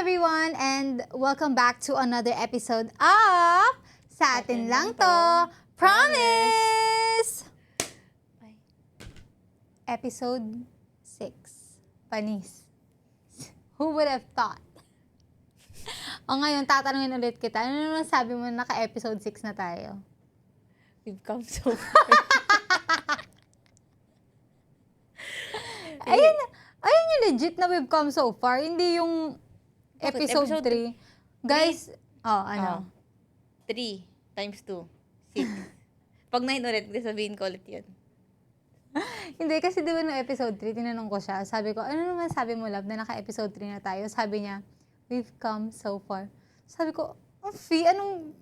everyone, and welcome back to another episode of Sa Atin Lang To, Promise! Episode 6, Panis. Who would have thought? O ngayon, tatanungin ulit kita, ano naman sabi mo naka-episode 6 na tayo? We've come so far. Ayun yung legit na we've come so far, hindi yung episode 3. Guys, ano? 3 times 2, 6. Pag 9 ulit, sabihin ko ulit yun. Hindi, kasi di ba no episode 3, tinanong ko siya, sabi ko, ano naman sabi mo, love, na naka-episode 3 na tayo? Sabi niya, we've come so far. Sabi ko, anong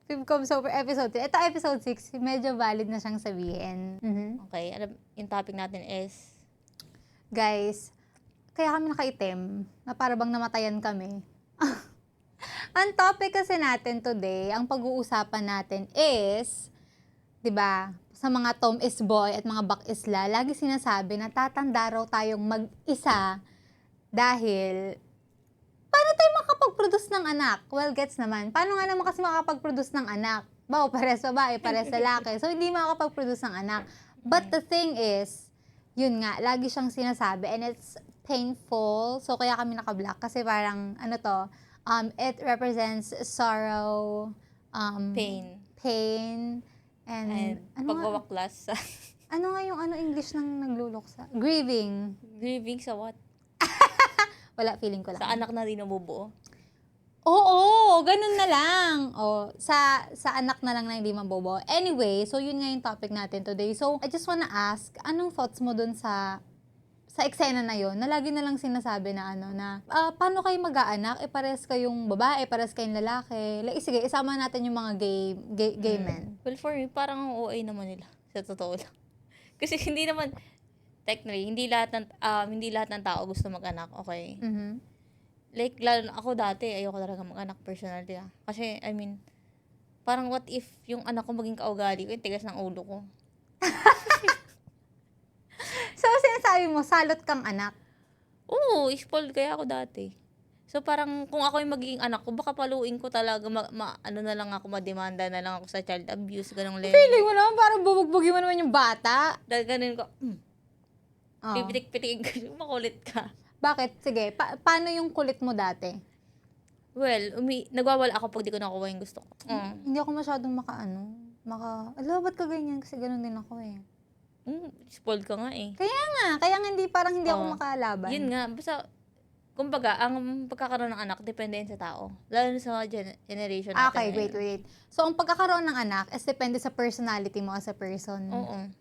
we've come so far episode 3? Ito episode 6, medyo valid na siyang sabihin. Okay, yung topic natin is... Guys, kaya kami nakaitim, na para bang namatayan kami. Ang topic kasi natin today, ang pag-uusapan natin is, di ba, sa mga Tom is boy at mga Bak isla, lagi sinasabi na tatanda raw tayong mag-isa dahil paano tayo makapag-produce ng anak? Well, gets naman. Paano nga naman kasi makapag-produce ng anak? Pares babae, pares lalaki. So, hindi makapag-produce ng anak. But the thing is, yun nga, lagi siyang sinasabi and it's painful. So, kaya kami naka-black kasi parang, it represents sorrow, pain, and pagwawaklas. Ano nga yung English ng nagluluksa? Grieving. Grieving sa what? Wala, feeling ko lang. Sa anak na di nabubuo. Oo, ganun na lang. Sa anak na lang na hindi mabobo. Anyway, so yun nga yung topic natin today. So, I just wanna ask, anong thoughts mo dun sa eksena na yun, na lagi na lang sinasabi na paano kayo mag-aanak? Pares kayong babae, pares kayong lalaki. Like, sige, isama natin yung mga gay men. Well, for me, parang OA naman nila. Sa totoo lang. Kasi hindi naman, technically, hindi lahat ng tao gusto mag-anak, okay? Mm-hmm. Like, lalo na ako dati, ayoko talaga mag-anak personally. Kasi, I mean, parang what if yung anak ko maging kaugali ko, yung tigas ng ulo ko. So, sinasabi mo, salot kang anak? Oo, spoiled kaya ako dati. So, parang kung ako yung magiging anak ko, baka paluin ko talaga, na lang ako, mademanda na lang ako sa child abuse, ganong level. Feeling mo naman, parang bubugbugin mo naman yung bata. Dahil ganun ko, pipitik-pitikin ko, makulit ka. Bakit? Sige, paano yung kulit mo dati? Well, nagwawala ako pag di ko nakuha yung gusto ko. Hindi ako masyadong alam, ba't ka ganyan? Kasi ganun din ako eh. Spoiled ka nga eh. Kaya nga hindi ako makalaban. Yun nga, basta, kumbaga, ang pagkakaroon ng anak, depende sa tao. Lalo na sa generation natin. Okay, wait. So, ang pagkakaroon ng anak is depende sa personality mo as a person. Oo.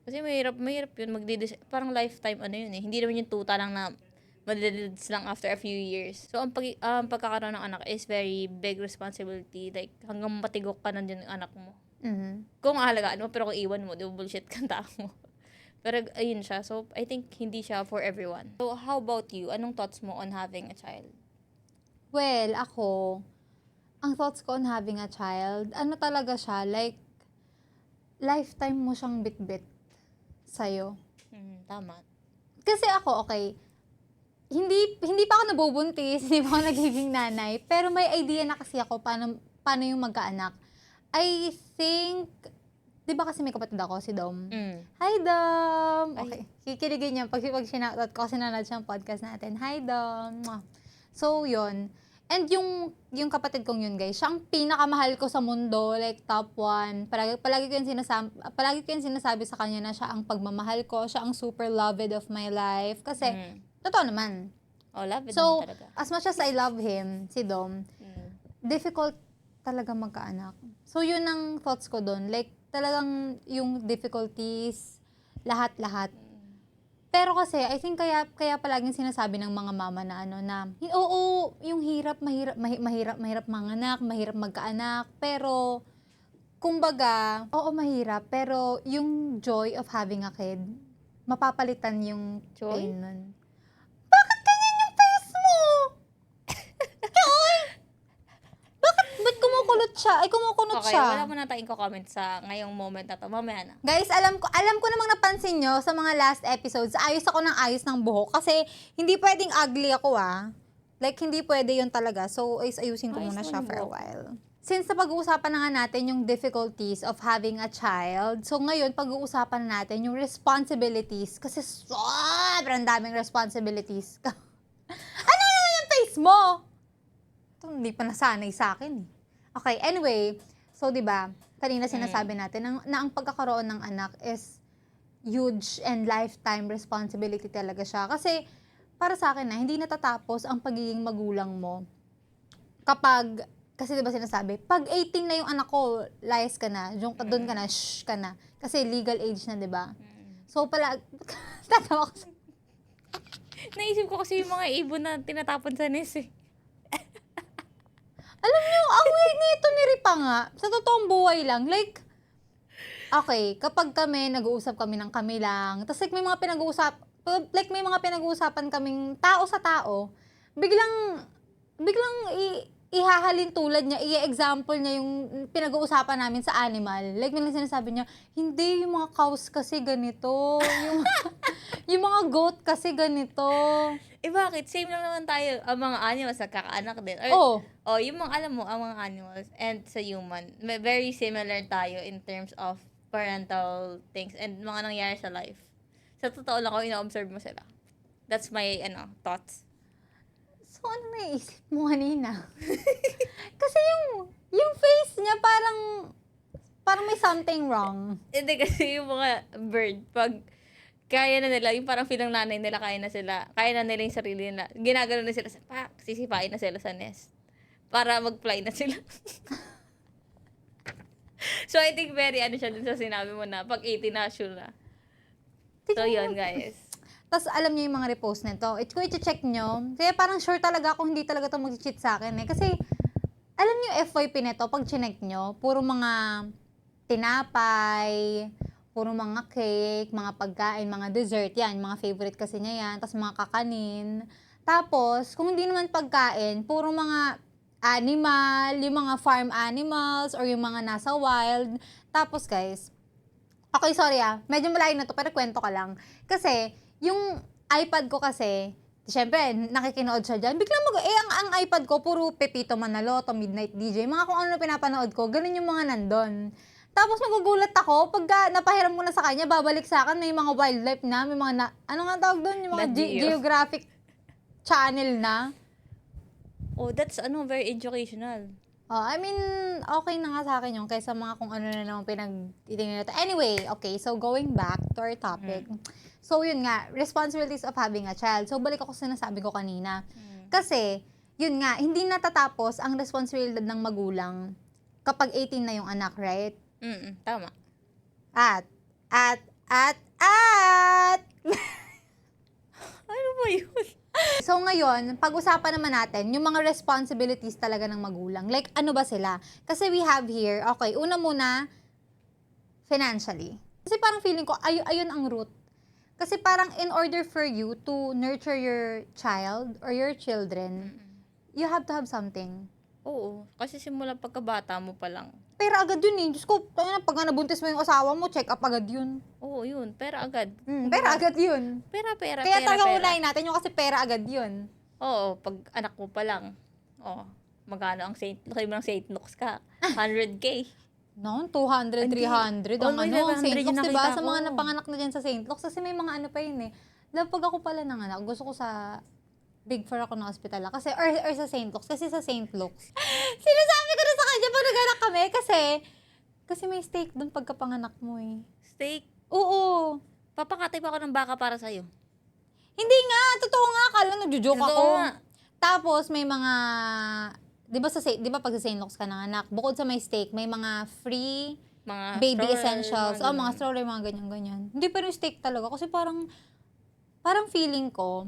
Kasi mahirap yun, parang lifetime yun eh. Hindi naman yung tuta lang na madalids lang after a few years. So, ang pagkakaroon ng anak is very big responsibility. Like, hanggang matigok ka nandiyan yung anak mo. Mm-hmm. Kung mahalagaan mo, pero kung iwan mo, di ba bullshit kang tao mo. Pero, ayun siya. So, I think hindi siya for everyone. So, how about you? Anong thoughts mo on having a child? Well, ako, ang thoughts ko on having a child, talaga siya, like, lifetime mo siyang bit-bit sa'yo. Tama. Kasi ako, okay, hindi pa ako nabubuntis, hindi pa ako nagiging nanay, pero may idea na kasi ako paano yung magkaanak. I think, di ba kasi may kapatid ako, si Dom? Hi, Dom! Okay, kikiligin niya pag sinoutout ko kasi nanood siyang podcast natin. Hi, Dom! So, yun. And yung kapatid kong yun, guys, siya ang pinakamahal ko sa mundo, like top 1. Palagi ko yung sinasabi sa kanya na siya ang pagmamahal ko, siya ang super loved of my life. Kasi, totoo naman. Loved so, naman talaga. as much as I love him, si Dom, difficult talaga magkaanak. So, yun ang thoughts ko doon. Like, talagang yung difficulties, lahat-lahat. Pero kasi, I think kaya palaging sinasabi ng mga mama na oo, yung mahirap manganak, mahirap magkaanak, pero, kumbaga, oo, mahirap, pero yung joy of having a kid, mapapalitan yung Joy? pain nun. Bakit ganyan yung face mo? Joy! Ba't kumukulot siya? Ay, kumukunot Okay, siya. wala mo na tayong comment sa ngayong moment na to. Mamaya na. Guys, alam ko namang napansin nyo sa mga last episodes, ayos ako ng ayos ng buhok. Kasi, hindi pwedeng ugly ako Like, hindi pwede yun talaga. So, ayusin ko Ayos muna siya naman for a yung while. Since napag-uusapan na nga natin yung difficulties of having a child, so ngayon, pag-uusapan na natin yung responsibilities. Kasi sobrang daming responsibilities. Ano naman yung face mo? Ito, hindi pa nasanay sa akin eh. Okay, anyway. So, di ba, kanina sinasabi natin na ang pagkakaroon ng anak is huge and lifetime responsibility talaga siya. Kasi, para sa akin hindi natatapos ang pagiging magulang mo kapag, kasi di ba sinasabi, pag 18 na yung anak ko, layas ka na, doon ka na, shh ka na. Kasi legal age na, di ba? So, pala, tatawa ko Naisip ko kasi yung mga ibon na tinatapon sa nest eh. Alam niyo, ang weird nito ni Ripa nga. Sa totoong buhay lang. Like, okay, kapag nag-uusap kami ng kami lang, tapos like may mga pinag-uusapan kaming tao sa tao, biglang ihahalin tulad niya, i-example niya yung pinag-uusapan namin sa animal. Like, may sinasabi niya, hindi, yung mga cows kasi ganito. Yung mga goat kasi ganito. Eh bakit? Same lang naman tayo. Ang mga animals, nagkakaanak din. Oh. Yung mga, alam mo, ang mga animals and sa human, very similar tayo in terms of parental things and mga nangyayari sa life. Sa totoo lang, ako ina-observe mo sila. That's my, thoughts. So, ano naisip mo kanina? Kasi yung face niya parang may something wrong. Hindi kasi yung mga bird, pag kaya na nila, yung parang feel ng nanay nila, kaya na nila yung sarili nila. Ginagano na sila, sisipain na sila sa nest. Para mag-fly na sila. So, I think very siya dun sa sinabi mo na, pag 18 na, sure na. So, yun, guys. Tapos, alam niyo yung mga repost nito. Kung i-check nyo, kaya parang sure talaga ako hindi talaga ito mag-cheat sa akin eh. Kasi, alam niyo FYP nito, pag chinek nyo, puro mga tinapay, puro mga cake, mga pagkain, mga dessert, yan, mga favorite kasi niya yan, tapos mga kakanin. Tapos, kung hindi naman pagkain, puro mga animal, yung mga farm animals, or yung mga nasa wild. Tapos guys, okay, sorry medyo malayo na to, pero kwento ka lang. Kasi, yung iPad ko kasi, syempre, nakikinood siya dyan. Biglang ang iPad ko, puro Pepito Manaloto, Midnight DJ, mga kung ano na pinapanood ko, ganun yung mga nandun. Tapos magugulat ako, pagka napahiram ko na sa kanya, babalik sa akin, may mga wildlife na, may mga, ano nga tawag doon? Yung mga geographic channel na. Oh, that's, very educational. I mean, okay na nga sa akin yung kaysa mga kung ano na naman pinag-itingin natin. Anyway, okay, so going back to our topic. So, yun nga, responsibilities of having a child. So, balik ako sa sinasabi ko kanina. Kasi, yun nga, hindi natatapos ang responsibilidad ng magulang kapag 18 na yung anak, right? Tama. At, Ano ba yun? so ngayon, pag-usapan naman natin yung mga responsibilities talaga ng magulang. Like, ano ba sila? Kasi we have here, okay, una muna, financially. Kasi parang feeling ko, ayun ang root. Kasi parang in order for you to nurture your child or your children, you have to have something. Oo. Kasi simula pagkabata mo pa lang. Pera agad yun eh. Diyos ko, pag nabuntis mo yung asawa mo, check up agad yun. Oo, yun. Pera agad. Pera agad yun. Pera. Kaya talaga unahin natin yung kasi pera agad yun. Oo, pag anak mo pa lang. Oo. Magkano ang St. Luke? Sabi mo ng St. Luke's ka. 100K. No, 200, 300. Ang Almost St. 700 Luke's, yung diba? nakita Sa mga ko. napanganak na dyan sa St. Luke's. Kasi may mga ano pa yun eh. Pag ako pala nanganak, gusto ko sa Big Four ako na hospital kasi or sa St. Luke's. Kasi sa St. Luke's. Sinasabi ko na sa kanya pag naganak kami kasi may steak doon pagkapanganak mo eh. Steak. Oo. Papakatay pa ako ng baka para sa'yo. Hindi nga, totoo nga, akala nagjo-joke Totoo ako. nga. Tapos may mga 'di ba pag sa St. Luke's ka nanganak, bukod sa may steak, may mga free Mga baby stroller, essentials. mga Mga stroller, mga ganyan-ganyan. Hindi pa rin steak talaga kasi parang feeling ko,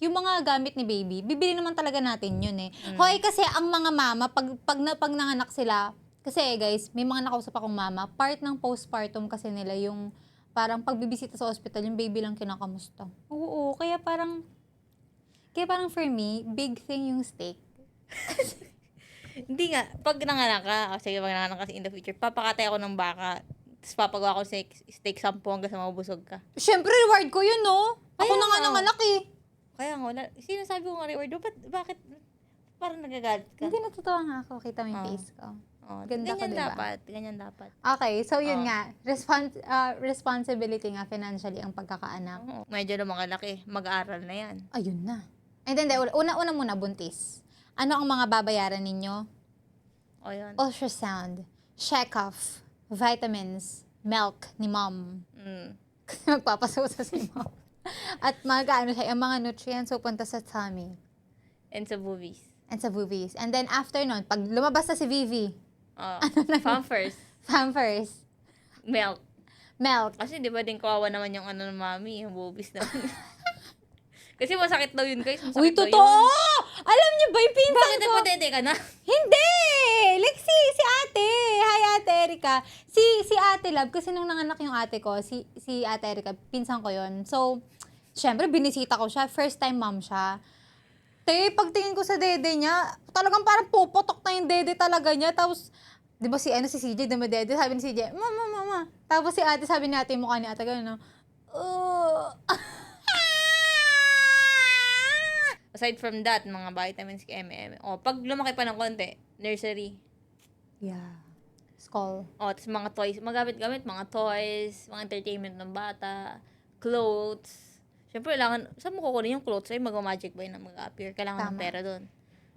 yung mga gamit ni baby, bibili naman talaga natin yun eh. Hoy, kasi ang mga mama, pag nanganak sila, kasi guys, may mga nakausap akong mama, part ng postpartum kasi nila yung parang pagbibisita sa hospital, yung baby lang kinakamusta. Oo, kaya parang for me, big thing yung steak. Hindi nga, pag nanganak ka, sige, pag nanganak ka in the future, papakatay ako ng baka, tapos papagawa ko steak 10 hanggang sa mabusog ka. Siyempre, reward ko yun, no? Ako Kaya na nga nga. nanganak eh. Kaya nga, wala. Sinasabi ko nga reward, bakit parang nagagalit ka? Hindi, natutuwa nga ako. Kita mo yung Oo. face ko. Oh, Ganda ko, ganyan diba? dapat. Ganyan dapat. Okay, so yun Oo. nga. Responsibility nga financially ang pagkakaanak. Oo. Medyo na makalaki. Mag-aaral na yan. Ayun na. And then, una muna, buntis. Ano ang mga babayaran ninyo? O yun. Ultrasound, check-off, vitamins, milk ni mom. Mm. Kasi magpapasusa si mom. At mga siya, ang mga nutrients pupunta sa tummy And sa movies. and sa boobies. And then after nun, pag lumabas na si Vivi, Oh. Pampers. Pampers, Milk. milk. Kasi di ba din kawawa naman yung ano ng mami, yung boobies naman. Kasi masakit daw yun, guys. Masakit Uy, daw totoo! yun. Alam niyo ba yung pinsan Bakit ko? napadede ka na? Hindi! Like si ate. Hi, Ate Erika. Si Ate Love, kasi nung nanganak yung ate ko, si Ate Erika, pinsan ko yon. So, syempre, binisita ko siya. First time mom siya. Te, pagtingin ko sa dede niya, talagang parang puputok na yung dede talaga niya. Tapos, di ba si CJ, dumadede, sabi ni CJ, mama. Tapos si ate, sabi ni ate, yung mukha ni ate, gano'n, no? Aside from that, mga vitamins kay M&M. O, pag lumaki pa ng konti, nursery. Yeah. Skull. O, tapos mga toys. Magamit-gamit, mga toys, mga entertainment ng bata, clothes. Siyempre, kailangan, saan mo kukunin yung clothes? Ay, mag-magic ba yun na mag-appear? Kailangan ng Tama. pera doon.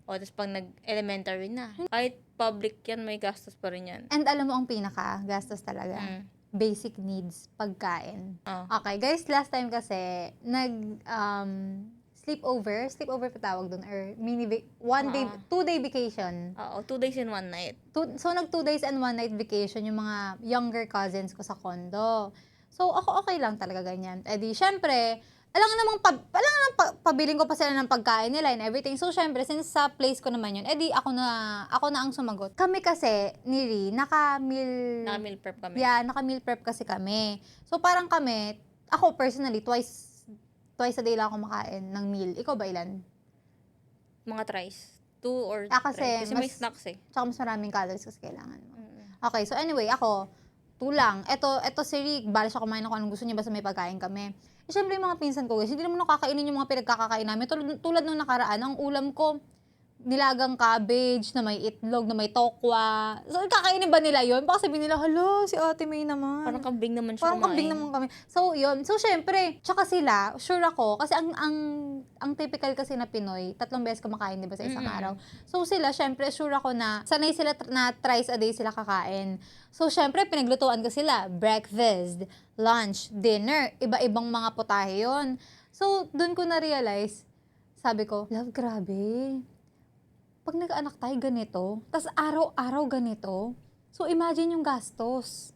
O, tapos pag nag-elementary na. Kahit public yan, may gastos pa rin yan. And alam mo ang pinaka-gastos talaga? Mm. Basic needs, pagkain. Oh. Okay, guys, last time kasi, sleepover pa tawag doon, or day, 2-day vacation. Oo, 2 days and 1 night. So, 2 days and 1 night vacation yung mga younger cousins ko sa condo. So, ako okay lang talaga ganyan. Eh di, syempre, alam namang pabiling ko pa sila ng pagkain nila and everything. So, syempre, since sa place ko naman yun, eh di, ako na ang sumagot. Kami kasi, ni naka-meal Naka-meal prep kami. Yeah, naka-meal prep kasi kami. So, parang kami, ako personally, twice a day lang ako makain ng meal. Ikaw ba ilan? Mga tries. 2 or 3. Kasi Kasi may mas- snacks eh. Tsaka mas maraming calories kasi kailangan mo. Mm. Okay, so anyway, ako, 2 lang. Ito si Rick, bala siya kumain ako anong gusto niya, basta may pagkain kami. Eh, syempre yung mga pinsan ko, guys, hindi naman nakakainin yung mga pinagkakakain namin. Tulad nung nakaraan, ang ulam ko, nilagang cabbage, na may itlog, na may tokwa. So, kakainin ba nila yun? Baka sabihin nila, hala, si Ate May naman. Parang kambing naman siya Parang kambing naman kami. So, yun. So, syempre, tsaka sila, sure ako, kasi ang typical kasi na Pinoy, 3 beses kumakain, di ba, sa isang araw. So, sila, syempre, sure ako na, sanay sila na thrice a day sila kakain. So, syempre, pinaglutuan ko sila. Breakfast, lunch, dinner, iba-ibang mga putahe yun. So, dun ko na-realize, sabi ko, love, grabe. Pag nag-anak tayo ganito, tas araw-araw ganito, so imagine yung gastos.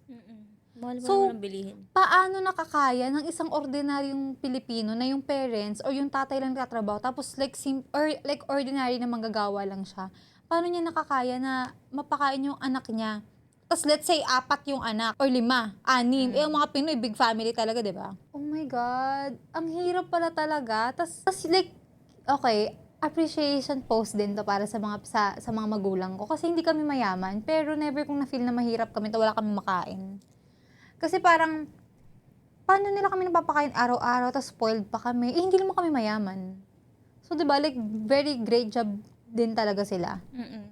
Mahal mo So, naman ang bilihin. Paano nakakaya ng isang ordinaryong Pilipino na yung parents or yung tatay lang nagtatrabaho tapos like ordinary na manggagawa lang siya? Paano niya nakakaya na mapakain yung anak niya? Tapos let's say 4 yung anak or 5, 6. Eh, yung mga Pinoy, big family talaga, di ba? Oh my God, ang hirap pala talaga. Tapos like, okay, appreciation post din to para sa mga magulang ko kasi hindi kami mayaman pero never kong na-feel na mahirap kami to wala kami makain. Kasi parang paano nila kami napapakain araw-araw tapos spoiled pa kami? Eh, hindi naman kami mayaman. So, diba, like, very great job din talaga sila.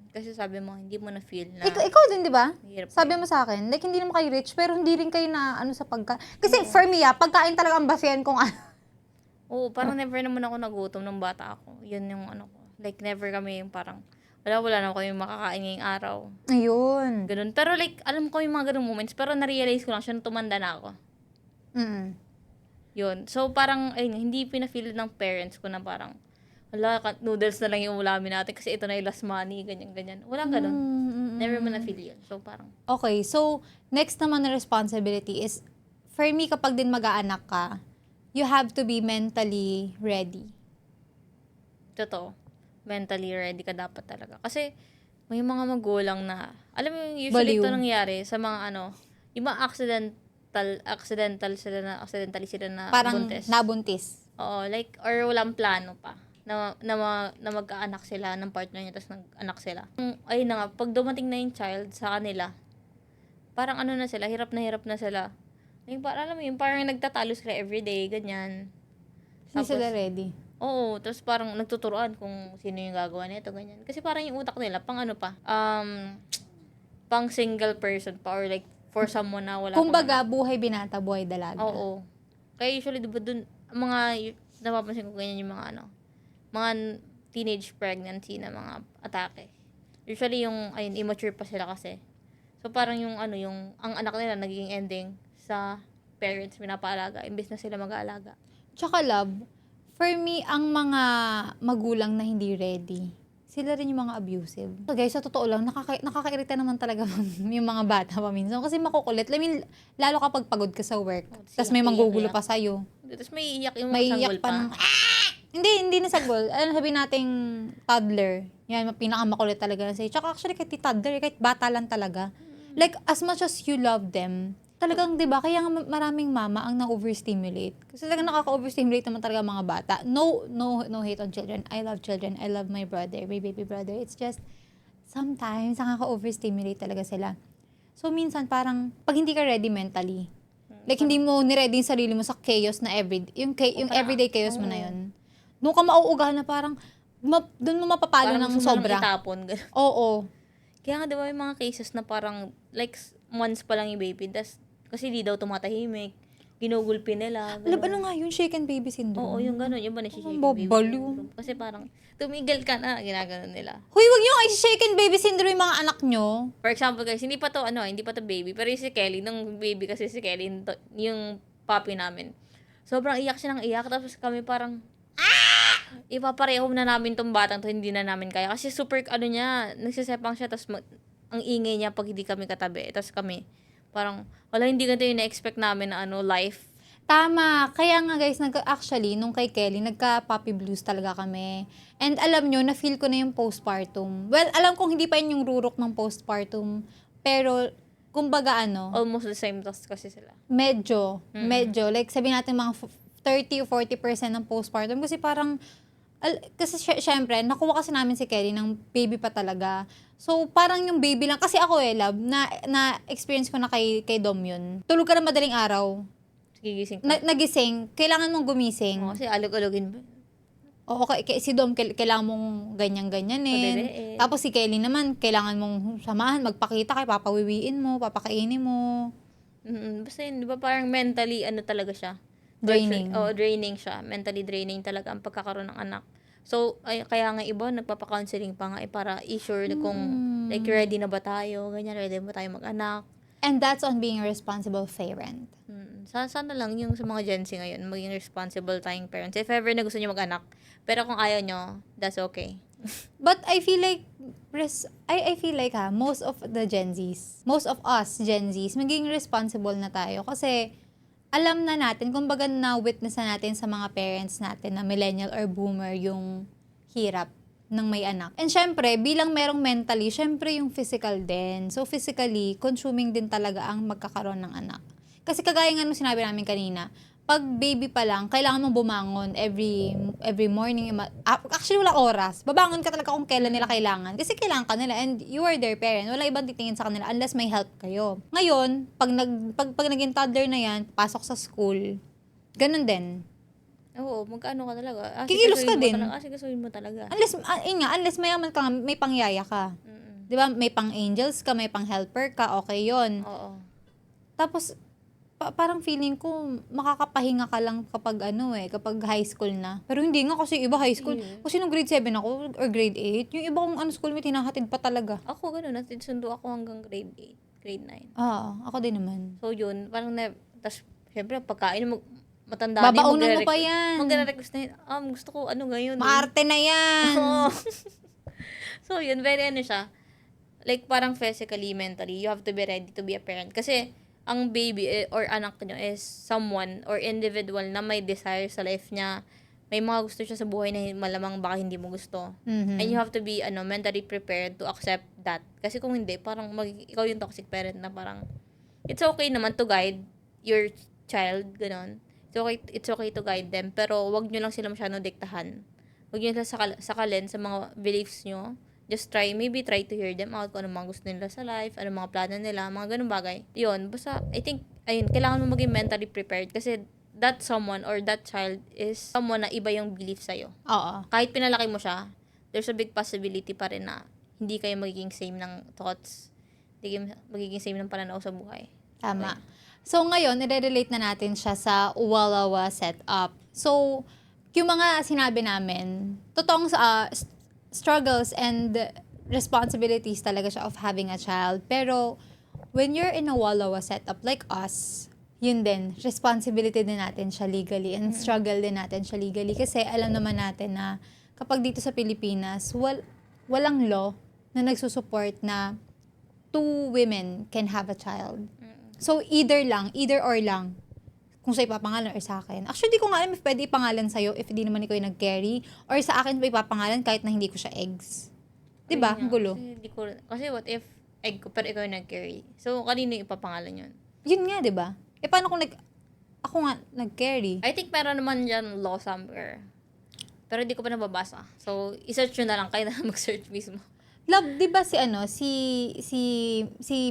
Kasi sabi mo, hindi mo na-feel na Ikaw din, di ba? hirap Sabi mo sa akin, like, hindi naman kayo rich, pero hindi rin kayo na, sa pagkain. Kasi, for me, pagkain talaga ang basihan kong Oo, parang never naman ako nagutom nung bata ako. Yun yung ano ko. Like, never kami yung parang, wala na ako yung makakain ngayong araw. Ayun. Ganun. Pero like, alam ko yung mga ganung moments, pero na-realize ko lang siya nung tumanda na ako. Yun. So, parang, ayun, hindi pina-feel ng parents ko na parang, noodles na lang yung ulamin natin kasi ito na yung last money, ganyan. Walang ganun. Never mo na-feel yun. So, parang, Okay, so, next naman na responsibility is, for me, kapag din mag-aanak ka, you have to be mentally ready. totoo. Mentally ready ka dapat talaga. Kasi, may mga magulang na, alam mo yung usually Baliw. ito nangyari sa mga yung mga accidentally sila na Parang buntis. nabuntis. Oo, like, or walang plano pa na magkaanak sila ng partner niya, tapos nag-anak sila. Ayun na nga, pag dumating na yung child sa kanila, parang na sila, hirap na sila. Yung parang, alam mo yun, parang nagtatalo sila everyday, ganyan. Hindi sila ready. Oo, tapos parang nagtuturuan kung sino yung gagawa nito, ganyan. Kasi parang yung utak nila, pang ano pa, pang single person pa or like for someone na wala pang Kumbaga, anak. buhay binata, buhay dalaga. Oo. Kaya usually, di ba dun, napapansin ko ganyan yung mga ano, mga teenage pregnancy na mga atake. Usually yung, ayun, immature pa sila kasi. So parang yung ano, yung, ang anak nila naging ending sa parents, pinapaalaga, imbes na sila mag-aalaga. Tsaka love, for me, ang mga magulang na hindi ready, sila rin yung mga abusive. So guys, sa totoo lang, nakakairita naman talaga yung mga bata paminsan. Kasi makukulit. I mean, lalo kapag pagod ka sa work, tas may manggugulo pa sa'yo. Tapos may iyak yung mga May sanggol iyak pa pa. ng, hindi na sagbol. Ano sabihin nating toddler. Yan, pinakamakulit talaga na sa'yo. Tsaka actually, kahit toddler, kahit bata lang talaga. Like, as much as you love them, talagang, di ba, kaya nga maraming mama ang na-overstimulate. Kasi talagang nakaka-overstimulate naman talaga ang mga bata. No hate on children. I love children. I love my brother, my baby brother. It's just, sometimes, nakaka-overstimulate talaga sila. So, minsan, parang, pag hindi ka ready mentally, like, hindi mo ni-ready yung sarili mo sa chaos na yung everyday chaos mo na yun. Doon ka mauugahan na parang, doon mo mapapalo Parang ng gusto mo nang sobra. itapon. Ganun. Oo. Kaya nga, di ba, may mga cases na parang, like, months pa lang yung baby, kasi di daw tumatahimik, ginugulpi nila. Alam, ano nga yun? Shaken baby syndrome. Oo, yung gano'n, yung ba na-shaken baby Babaliw. syndrome. Kasi parang, tumigil ka na, ginaganon nila. Huy, wag nyo kayo shaken baby syndrome yung mga anak nyo. For example guys, hindi pa to baby, pero yung si Kelly, nung baby kasi si Kelly, yung puppy namin. Sobrang iyak siya ng iyak, tapos kami parang, ipapareho na namin tong batang to, hindi na namin kaya. Kasi super, nagsisepang siya, tapos ang ingay niya pag hindi kami katabi. Tapos kami, parang, wala, hindi ganito yung na-expect namin na life. Tama. Kaya nga guys, actually, nung kay Kelly, nagka-puppy blues talaga kami. And alam nyo, na-feel ko na yung postpartum. Well, alam kong hindi pa yun yung rurok ng postpartum. Pero, kumbaga Almost the same task kasi sila. medyo. Like, sabihin natin mga 30 or 40% ng postpartum. Kasi parang, kasi syempre, nakuha kasi namin si Kelly ng baby pa talaga. So, parang yung baby lang. Kasi ako love, na-experience ko na kay Dom yun. Tulog ka na madaling araw. Gigising ka. Nagising, kailangan mong gumising. Kasi alog-alogin ba? Oo, si Dom, kailangan mong ganyan-ganyanin. Pabebein. Tapos si Kelly naman, kailangan mong samahan, magpakita kay papawiwiin mo, papakainin mo. Basta yun, di ba parang mentally, talaga siya? Draining. Draining siya. Mentally draining talaga ang pagkakaroon ng anak. So, kaya nga iba, nagpapa-counseling pa nga para i-sure kung, like, ready na ba tayo, ganyan, ready ba tayo mag-anak. And that's on being a responsible parent. Sana lang yung sa mga Gen Z ngayon, maging responsible tayong parents. If ever na gusto nyo mag-anak, pero kung ayaw nyo, that's okay. But I feel like, I feel like most of the Gen Zs, most of us Gen Zs, maging responsible na tayo. Kasi, alam na natin, kumbaga na-witness na natin sa mga parents natin na millennial or boomer yung hirap ng may anak. And syempre, bilang merong mentally, syempre yung physical din. So physically, consuming din talaga ang magkakaroon ng anak. Kasi kagaya nga nung sinabi namin kanina, pag baby pa lang, kailangan mong bumangon every morning. Actually, wala oras. Babangon ka talaga kung kailan nila kailangan. Kasi kailangan ka nila and you are their parent. Wala ibang titingin sa kanila unless may help kayo. Ngayon, pag naging toddler na yan, pasok sa school, ganun din. Oo, magkano ka talaga? Kikilos ka din. Sigasuhin mo talaga. Unless mayaman ka, may pangyaya ka. Di ba? May pang-angels ka, may pang-helper ka, okay yon. Oo. Tapos, parang feeling ko, makakapahinga ka lang kapag kapag high school na. Pero hindi nga kasi iba high school. Kasi nung grade 7 ako, or grade 8, yung iba kong schoolmate, hinahatid pa talaga. Ako ganun, sundo ako hanggang grade 8, grade 9. Ako din naman. So yun, parang tas syempre pagkain mo, matanda Babaunan mo pa yan. Magre-request na yun, gusto ko ngayon. Maarte na yan. Oo. So yun, very siya. Like parang physically, mentally, you have to be ready to be a parent. Kasi, ang baby or anak nyo is someone or individual na may desire sa life niya. May mga gusto siya sa buhay na malamang baka hindi mo gusto. Mm-hmm. And you have to be mentally prepared to accept that. Kasi kung hindi, parang ikaw yung toxic parent na parang it's okay naman to guide your child, gano'n. It's okay to guide them, pero wag nyo lang sila masyadong diktahan. Wag nyo lang sakalin sa mga beliefs nyo. Just maybe try to hear them out kung ano mga gusto nila sa life, ano mga plano nila, mga ganun bagay. Yun, basta, I think, kailangan mo maging mentally prepared kasi that someone or that child is someone na iba yung belief sa'yo. Oo. Kahit pinalaki mo siya, there's a big possibility pa rin na hindi kayo magiging same ng thoughts. Hindi kayo magiging same ng pananaw sa buhay. Tama. So, ngayon, i-relate na natin siya sa Walawa setup. So, yung mga sinabi namin, totoong struggles and responsibilities talaga siya of having a child. Pero, when you're in a Walawa setup like us, yun din, responsibility din natin siya legally and struggle din natin siya legally. Kasi alam naman natin na kapag dito sa Pilipinas, walang law na nagsusupport na 2 women can have a child. So, either or lang. Kung sa ipapangalan or sa akin. Actually, di ko nga alam if pwede ipangalan sa'yo if hindi naman ikaw yung nag-carry. Or sa akin pa ipapangalan kahit na hindi ko siya eggs. Diba? Ang gulo. Kasi what if egg ko pero ikaw yung nag-carry? So, kanino yung ipapangalan yun? Yun nga, diba? Eh, paano kung ako nga nag-carry? I think meron naman dyan law somewhere. Pero hindi ko pa nababasa. So, isearch nyo na lang. Kayo na mag-search mismo. Love, di ba si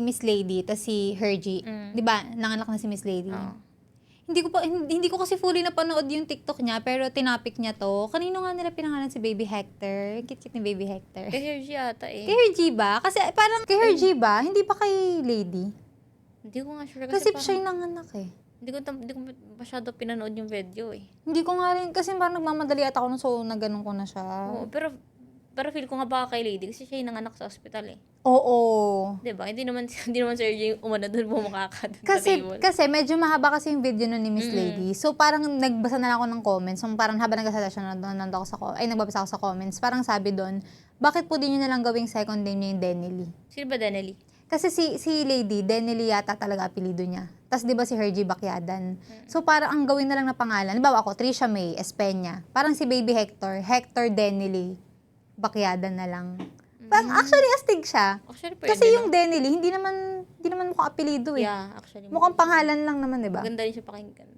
Miss Lady, tas si Hergie, di ba? Nanganak na si Miss Lady. Oo. Hindi ko kasi fully napanood yung TikTok niya, pero tinapik niya to. Kanino nga nila pinangalan si Baby Hector? Cute ni Baby Hector. Kay Hergie ata eh. Kay Hergie ba? Kasi parang kay Hergie ba? Hindi pa kay Lady? Hindi ko nga sure. Kasi Kasi siya yung nanganak eh. Hindi ko masyado pinanood yung video eh. Hindi ko nga rin, kasi parang nagmamadali ata ako nun, so naganon ko na siya. Oo, pero feel ko nga baka kay Lady kasi siya yung nanganak sa ospital eh. Oo. 'Di ba? Hindi naman si Hergie yung umano doon bumakaka doon sa Kasi, table. kasi medyo mahaba kasi yung video nun ni Miss Lady. So, parang nagbasa na lang ako ng comments. So, parang habang nagbasa siya, nagbabasa ako sa comments. Parang sabi doon, bakit po di nyo nalang gawing second name niya yung Denily? Sino ba Denely? Kasi si Lady, Denily yata talaga apelido niya. Tapos, di ba si Hergie Bacyadan? So, parang ang gawin na lang na pangalan. Diba ako, Trisha May Espenya. Parang si Baby Hector Denily Bacyadan na lang. Parang actually astig siya. Actually, pwede, Kasi yung Denily, hindi naman mukhang apelido eh. Yeah, actually. Mukhang pangalan lang naman, di ba? Maganda rin siya pakinggan.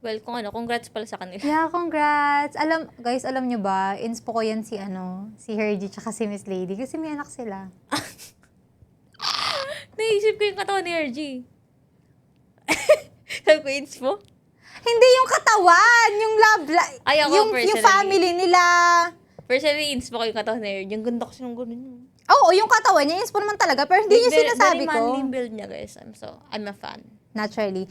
Well, congrats pala sa kanila. Yeah, congrats. Guys, alam nyo ba, inspo ko yan si Hergie tsaka si Miss Lady kasi may anak sila. Naisip ko yung katawan ni Hergie. Sabi ko, inspo? Hindi yung katawan, yung love life, Ay, ako yung personally. family nila. Personally, inspo ko yung katawan ni Hergie. Yung ganda kasi nung gano'n yun. Oo, yung katawan niya, inspo naman talaga, pero hindi yung sinasabi very ko. manly build niya, guys. I'm a fan. Naturally.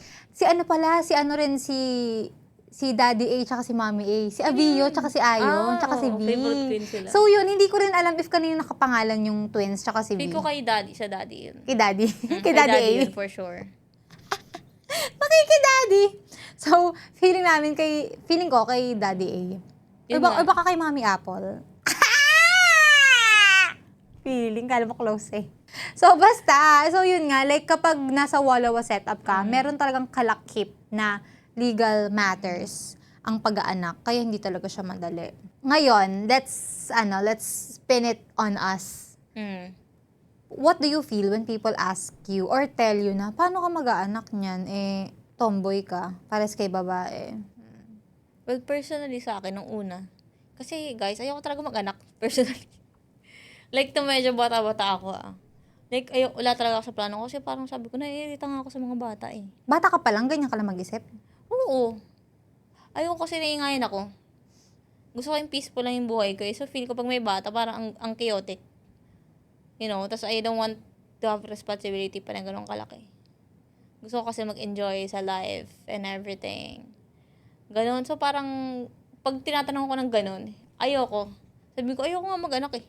Si Daddy A tsaka si Mommy A. Si Avio tsaka si Ayon tsaka si V. Favorite twin sila. So yun, hindi ko rin alam if kanino nakapangalan yung twins tsaka si V. Feel ko kay Daddy, sa Daddy yun. Kay Daddy. Kay Kay Daddy A. yun, for sure. Daddy. So, feeling ko kay Daddy A. Yun Or nga. baka kay Mommy Apple. Feeling, kala mo close eh. So, basta. So, yun nga, like kapag nasa Walawa setup ka, meron talagang kalakip na legal matters ang pag-aanak. Kaya hindi talaga siya madali. Ngayon, let's spin it on us. What do you feel when people ask you or tell you na, paano ka mag-aanak niyan? Eh, tomboy ka. Pares kay babae. Well, personally sa akin, nung una. Kasi, guys, ayoko talaga mag-anak. Personally. Like, medyo bata-bata ako Like, wala talaga ako sa plano ko. Kasi parang sabi ko, naiirita nga ako sa mga bata eh. Bata ka pa lang, ganyan ka lang mag-isip? Oo. Ayoko kasi naiingayin ako. Gusto ko yung peaceful lang yung buhay ko. So, feel ko pag may bata, parang ang chaotic. You know, tas I don't want to have responsibility pa na ganun kalaki. Gusto ko kasi mag-enjoy sa life and everything. Ganon. So, parang, pag tinatanong ko ng ganon, ayoko. Sabihin ko, ayoko nga mag-anak eh.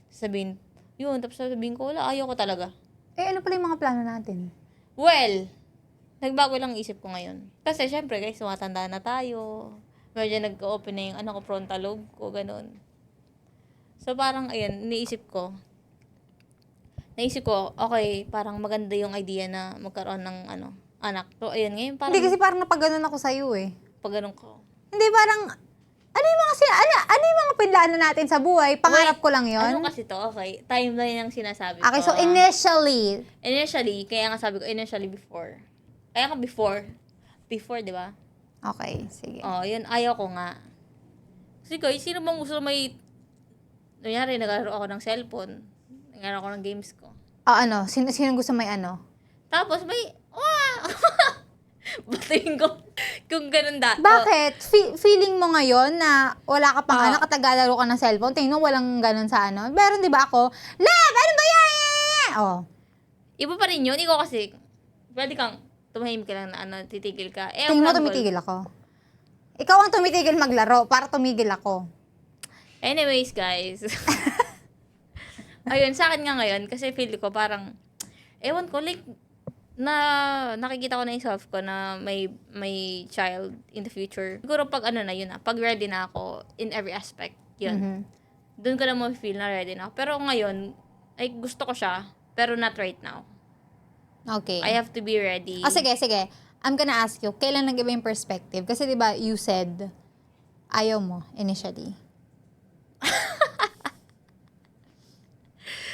Sabihin, yun. Tapos sabihin ko, wala, ayoko talaga. Eh, ano pala yung mga plano natin? Well, nagbago lang isip ko ngayon. Kasi syempre guys, tumatanda na tayo. Medyo nag-open na yung frontal lobe ko, ganun. So parang, ayun, naisip ko, okay, parang maganda yung idea na magkaroon ng anak. So ayun, ngayon parang, Hindi kasi parang napaganon ako sa'yo eh. pag ganun ko. Hindi parang, ano yung mga pinlano natin sa buhay? Pangarap ko lang yon. Ano kasi to? Okay, timeline ang sinasabi ko. Okay, so initially, Kaya nga sabi ko, before. Kaya nga before, di ba? okay, sige. Oh, yun, ayaw ko nga. Kasi guys, sino bang gusto nangyari, nagkaroon ako ng cellphone. Nagkaroon ako ng games ko. Sino gusto may ano? Tapos may, batuhin ko kung ganun Bakit? Feeling mo ngayon na wala ka pang Ah. anak at naglalaro ka ng cellphone? Tingin mo walang ganun sa ano? Meron, di ba ako? Love! Ano ba yan? Oh. Iba pa rin yun. Ikaw kasi, pwede kang tumahimik ka lang na ano, titigil ka. Eh, Tingin mo ang tumitigil ako? Ikaw ang tumitigil maglaro para tumigil ako. anyways, guys. Ayun, sa akin nga ngayon, kasi feel ko parang, ewan ko, like, nakikita ko na yung self ko na may child in the future. Siguro pag ano na yun pag ready na ako in every aspect, yun. Mhm. Doon ko na mo feel na ready na ako. Pero ngayon, ay gusto ko siya, pero not right now. Okay. I have to be ready. Sige. I'm gonna ask you, kailan nag-iba yung perspective? Kasi di ba you said, ayaw mo initially.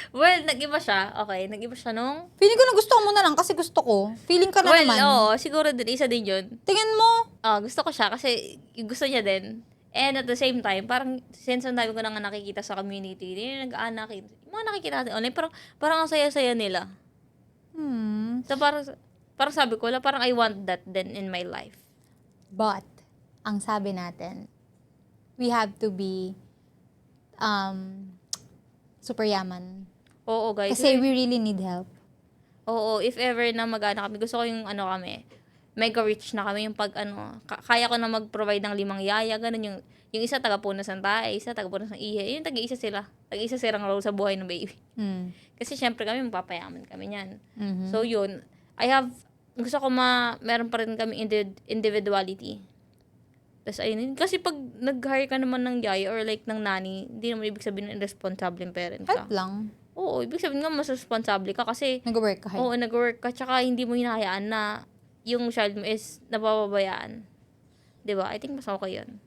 Well, nag-iba siya. Okay, nag-iba siya nung... Feeling ko na gusto mo na lang kasi gusto ko. Feeling ka na Well, naman. oo, siguro din, isa din yun. Tingin mo. Gusto ko siya kasi gusto niya din. And at the same time, parang since ang dami ko na nga nakikita sa community, yung nag-anak, yung mga nakikita natin online, parang ang saya-saya nila. So parang sabi ko, parang I want that then in my life. But, ang sabi natin, we have to be super yaman. Oo, guys. Kasi we really need help. Oo, if ever na mag-anak kami, gusto ko yung ano kami, mega rich na kami, yung pag ano, kaya ko na mag-provide ng 5 yaya, ganun yung isa taga-punas ng tae, isa taga-punas ng ihe, yung tag-iisa sila. Tag-iisa silang role sa buhay ng baby. Kasi syempre kami, magpapayaman kami niyan. So yun, gusto ko meron pa rin kami individuality. Tapos ayun, kasi pag nag-hire ka naman ng yaya or like ng nanny, hindi naman ibig sabihin na irresponsible yung parent ka. Help lang. Oo, ibig sabihin nga mas responsable ka kasi Nag-work ka. oo, nag-work ka, tsaka hindi mo hinahayaan na yung child mo is napapabayaan. 'Di ba? I think mas okay yun.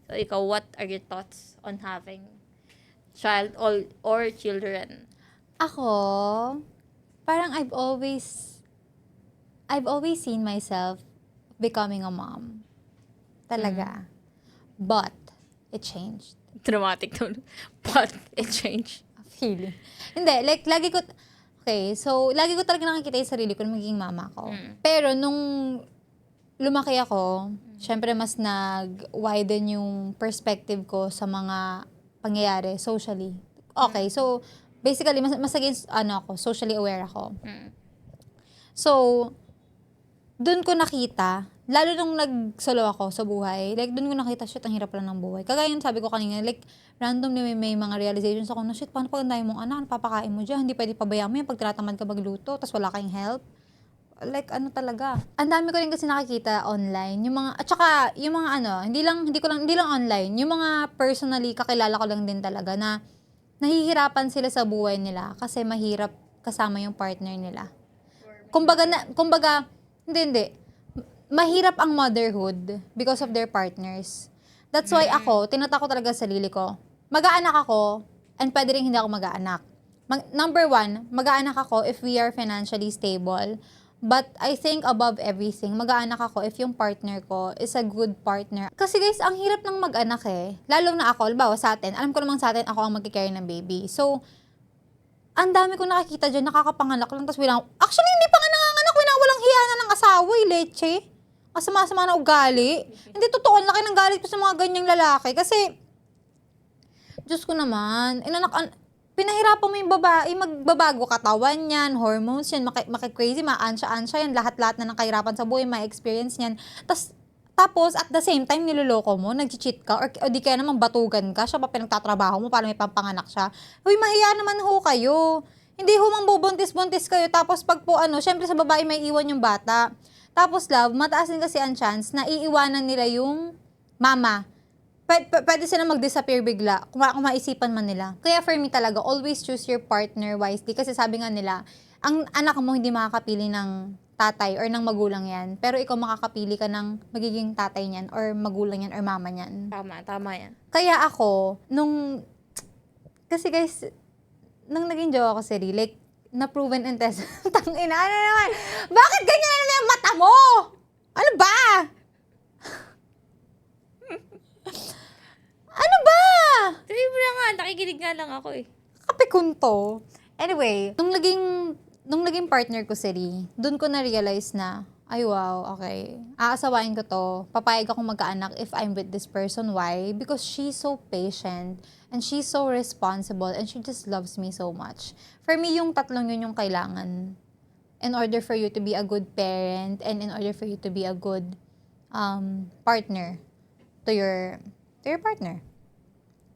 So, ikaw, what are your thoughts on having child or children? Ako, parang I've always seen myself becoming a mom. Talaga. But, it changed. Dramatic to. But it changed. Feeling. Hindi, like, lagi ko talaga nakikita yung sarili ko na magiging mama ko. Pero nung lumaki ako, syempre mas nag-widen yung perspective ko sa mga pangyayari socially. Okay, so, basically, mas against, socially aware ako. So, dun ko nakita, lalo nung nag-solo ako sa buhay, like, dun ko nakita, shit, ang hirap lang ng buhay. Kagaya yung sabi ko kanina, like, randomly may mga realizations ako na, shit, paano pag ang dami mong anak, napapakain mo dyan, hindi pwede pabayaan mo yan pag tinatamad ka magluto, tapos wala kayong help. Like, ano talaga. Ang dami ko rin kasi nakikita online, yung mga, at saka, yung mga hindi lang online, yung mga personally, kakilala ko lang din talaga na, nahihirapan sila sa buhay nila kasi mahirap kasama yung partner nila. Kumbaga, hindi. Mahirap ang motherhood because of their partners. That's why ako, tinatakot talaga sa sarili ko. Mag-aanak ako, and pwede rin hindi ako mag-aanak. Number 1, mag-aanak ako if we are financially stable. But I think above everything, mag-aanak ako if yung partner ko is a good partner. Kasi guys, ang hirap ng mag-anak eh. Lalo na ako, halimbawa sa atin, alam ko namang sa atin, ako ang mag-carry ng baby. So, ang dami ko nakikita dyan, nakakapanganak lang, tapos actually, hindi pa nga nanganganak, walang hiya na ng asawa, leche. Kasama-sama na ugali. Hindi totoo, ang laki ng galit ko sa mga ganyang lalaki. Kasi, Diyos ko naman, pinahirapan mo yung babae, magbabago katawan yan, hormones yan, maki-crazy, ma-ansya-ansya yan, lahat-lahat na ng kahirapan sa buhay, ma-experience yan. Tapos, at the same time, niloloko mo, nag-cheat ka, or di kaya naman batugan ka, siya pa pinagtatrabaho mo para may pampanganak siya. Uy, mahiya naman ho kayo. Hindi ho bubuntis-buntis kayo, tapos pag po syempre sa babae may iwan yung bata. Tapos love, mataas din kasi ang chance na iiwanan nila yung mama. Pwede sila mag-disappear bigla kung maisipan man nila. Kaya for me talaga, always choose your partner wisely. Kasi sabi nga nila, ang anak mo hindi makakapili ng tatay or ng magulang yan. Pero ikaw makakapili ka ng magiging tatay niyan or magulang yan or mama niyan. Tama yan. Kaya ako, kasi guys, nung naging jowa ko si Ri, like, na-proven and tested. Tangina, ano naman? Bakit ganyan na yung mata mo? Ano ba? Ano ba? Sabi mo na nga, nakikinig nga lang ako eh. Kapikon to. Anyway, nung naging partner ko si Ri, dun ko na-realize na, Ay, wow. Okay. Aasawain ko to. Papayag akong magkaanak if I'm with this person. Why? Because she's so patient and she's so responsible and she just loves me so much. For me, yung tatlong yun yung kailangan in order for you to be a good parent and in order for you to be a good partner to your partner.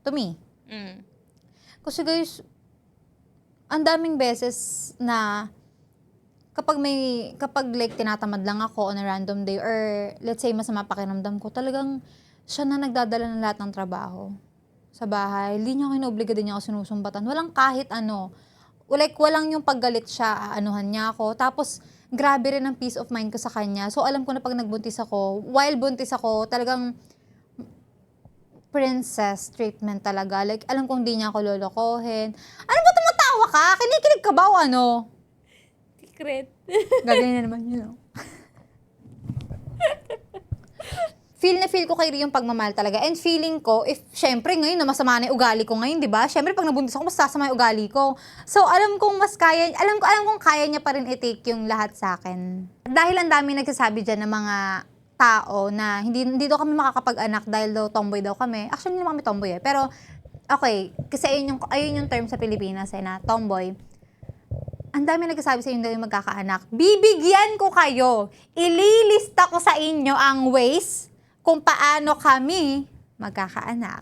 To me. Mm. Kasi guys, ang daming beses na kapag like tinatamad lang ako on a random day or let's say masama pakiramdam ko, talagang siya na nagdadala ng lahat ng trabaho sa bahay. Hindi niya ako inobliga din niya ako sinusumbatan. Walang kahit ano. Like, walang yung paggalit siya, aanuhan niya ako. Tapos, grabe rin ang peace of mind ko sa kanya. So, alam ko na pag nagbuntis ako, while buntis ako, talagang princess treatment talaga. Like, alam kong di niya ako lolokohin. Ano ba tumatawa ka? Kinikilig ka ba o ano? Secret. Gagawin na naman yun, no? Feel na feel ko kay Ri yung pagmamahal talaga. And feeling ko, if, syempre ngayon na masama na yung ugali ko ngayon, di ba? Syempre pag nabuntis ako, mas sasama yung ugali ko. So, alam kong kaya niya pa rin i-take yung lahat sa akin. Dahil ang dami nagsasabi dyan ng mga tao na hindi daw kami makakapag-anak dahil daw tomboy daw kami. Actually, hindi naman kami tomboy eh. Pero, okay, kasi ayun yung term sa Pilipinas eh, na tomboy. Ang dami nagsasabi sa inyo daw yung magkakaanak. Bibigyan ko kayo. Ililista ko sa inyo ang ways kung paano kami magkakaanak.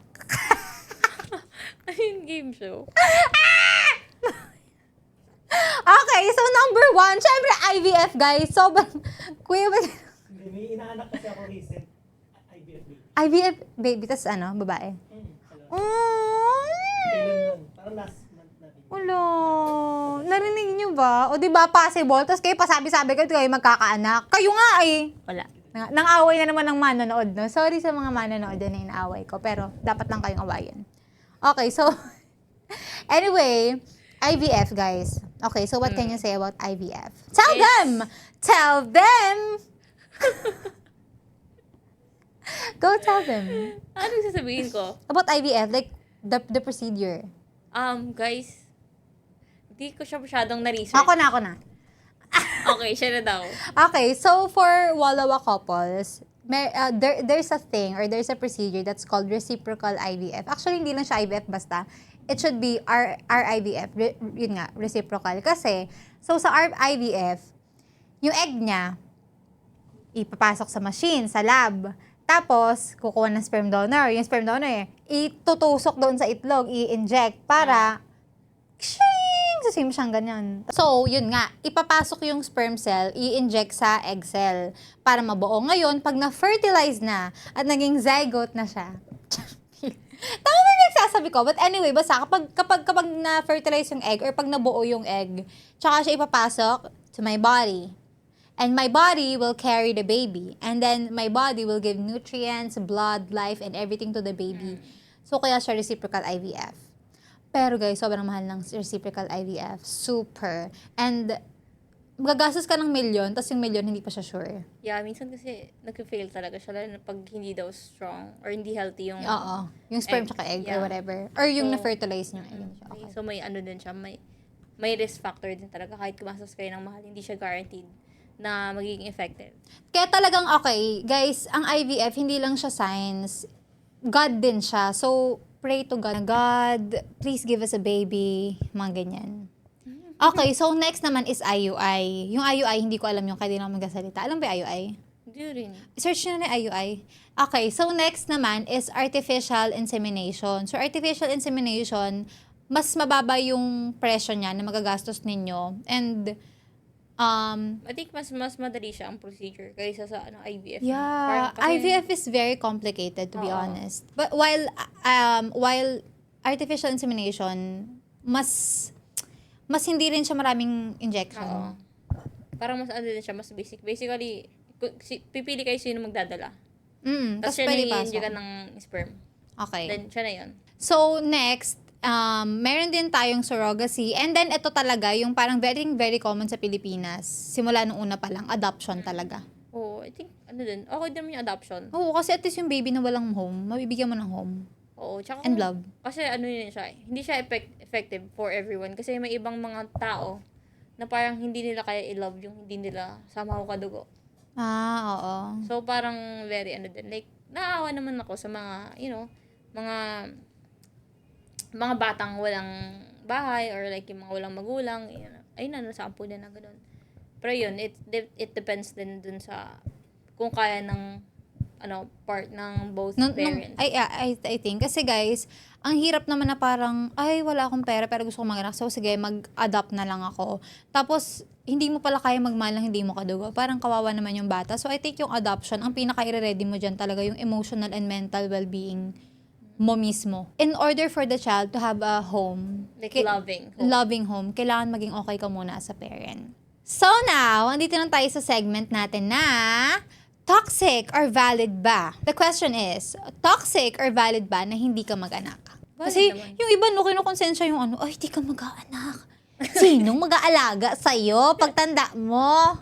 Ano yung game show? Okay, so number 1, syempre IVF guys. Sobrang, kuya ba? Hindi, may inaanak kasi ako recent. IVF baby. IVF baby, tas ano, babae? Kailan Mm. lang. Parang last month natin. Ulo, narinig niyo ba? O di ba possible? Tapos kayo pasabi-sabi kayo magkakaanak. Kayo nga eh. Wala. Nang away na naman ng manonood, no? Sorry sa mga manonood na inaaway ko, pero dapat lang kayong awayin. Okay, so, anyway, IVF, guys. Okay, so what can you say about IVF? Tell them! Tell them! Go tell them. Ano sasabihin ko? About IVF, like, the procedure. Guys, hindi ko siya masyadong na-research. Ako na. Okay, siya na daw. Okay, so for Walawa couples, there's a thing or there's a procedure that's called reciprocal IVF. Actually, hindi lang siya IVF basta. It should be RIVF. Yun nga, reciprocal. Kasi, so sa RIVF, yung egg niya, ipapasok sa machine, sa lab. Tapos, kukuha ng sperm donor. Yung sperm donor itutusok doon sa itlog, i-inject para sasim siyang ganyan. So, yun nga, ipapasok yung sperm cell, i-inject sa egg cell para mabuo. Ngayon, pag na-fertilize na at naging zygote na siya, tama ba yung nagsasabi ko? But anyway, basta kapag na-fertilize yung egg or pag nabuo yung egg, tsaka siya ipapasok to my body. And my body will carry the baby. And then, my body will give nutrients, blood, life, and everything to the baby. So, kaya siya reciprocal IVF. Pero guys, sobrang mahal ng reciprocal IVF. Super. And, gagastos ka ng milyon, tapos yung milyon hindi pa siya sure. Yeah, minsan kasi nag-fail talaga siya lalo na pag hindi daw strong or hindi healthy yung Oo. Yung sperm egg. tsaka egg or Yeah. whatever. Or yung So, na-fertilize yung egg. Okay. So may ano din siya, may risk factor din talaga kahit gumastos kayo ng mahal, hindi siya guaranteed na magiging effective. Kaya talagang okay, guys, ang IVF, hindi lang siya science. God din siya. So, pray to God. God, please give us a baby. Mga ganyan. Okay, so next naman is IUI. Yung IUI, hindi ko alam yung kaya di na ako magsasalita. Alam ba yung IUI? Hindi rin. Search nyo na yung IUI. Okay, so next naman is artificial insemination. So, artificial insemination, mas mababa yung presyo niya na magagastos ninyo. And, I think mas madali siya ang procedure kaysa sa IVF. yeah, Parang kasi- IVF is very complicated to be Oo. honest. But while artificial insemination, mas hindi rin siya maraming injection. Oo. Parang mas ano din siya, mas basic. Basically, pipili kayo sino magdadala. Tapos Tapos siya pwede na pasok. i-inject ng sperm. Okay. Then, siya na yun. So, next, meron din tayong surrogacy. And then, ito talaga, yung parang very, very common sa Pilipinas. Simula nung una pa lang, adoption talaga. Oo, I think, ano din, okay din naman yung adoption. Oo, kasi at least yung baby na walang home, mabibigyan mo ng home. Oo, tsaka And love. Kasi ano yun siya, hindi siya effective for everyone. Kasi may ibang mga tao na parang hindi nila kaya i-love yung hindi nila sama ko kadugo. Oo. So, parang very ano din. Like, naawa naman ako sa mga, mga batang walang bahay or like yung mga walang magulang. Ayun na, nasampu na na ganun. Pero yun, it depends din dun sa kung kaya ng part ng both parents. I think. Kasi guys, ang hirap naman na parang, ay, wala akong pera pero gusto kong mag-anak. So, sige, mag-adopt na lang ako. Tapos, hindi mo pala kaya magmahal ng hindi mo kadugo. Parang kawawa naman yung bata. So, I think yung adoption, ang pinaka-i-ready mo dyan talaga yung emotional and mental well-being mo mismo. In order for the child to have a home, Like loving home. loving home, kailangan maging okay ka muna as a parent. So now, andito na tayo sa segment natin na toxic or valid ba? The question is, toxic or valid ba na hindi ka mag-anak? Valid Kasi naman. yung iba, no, kinukonsensya yung ay, hindi ka mag-anak. Sinong mag-aalaga sa'yo pagtanda mo?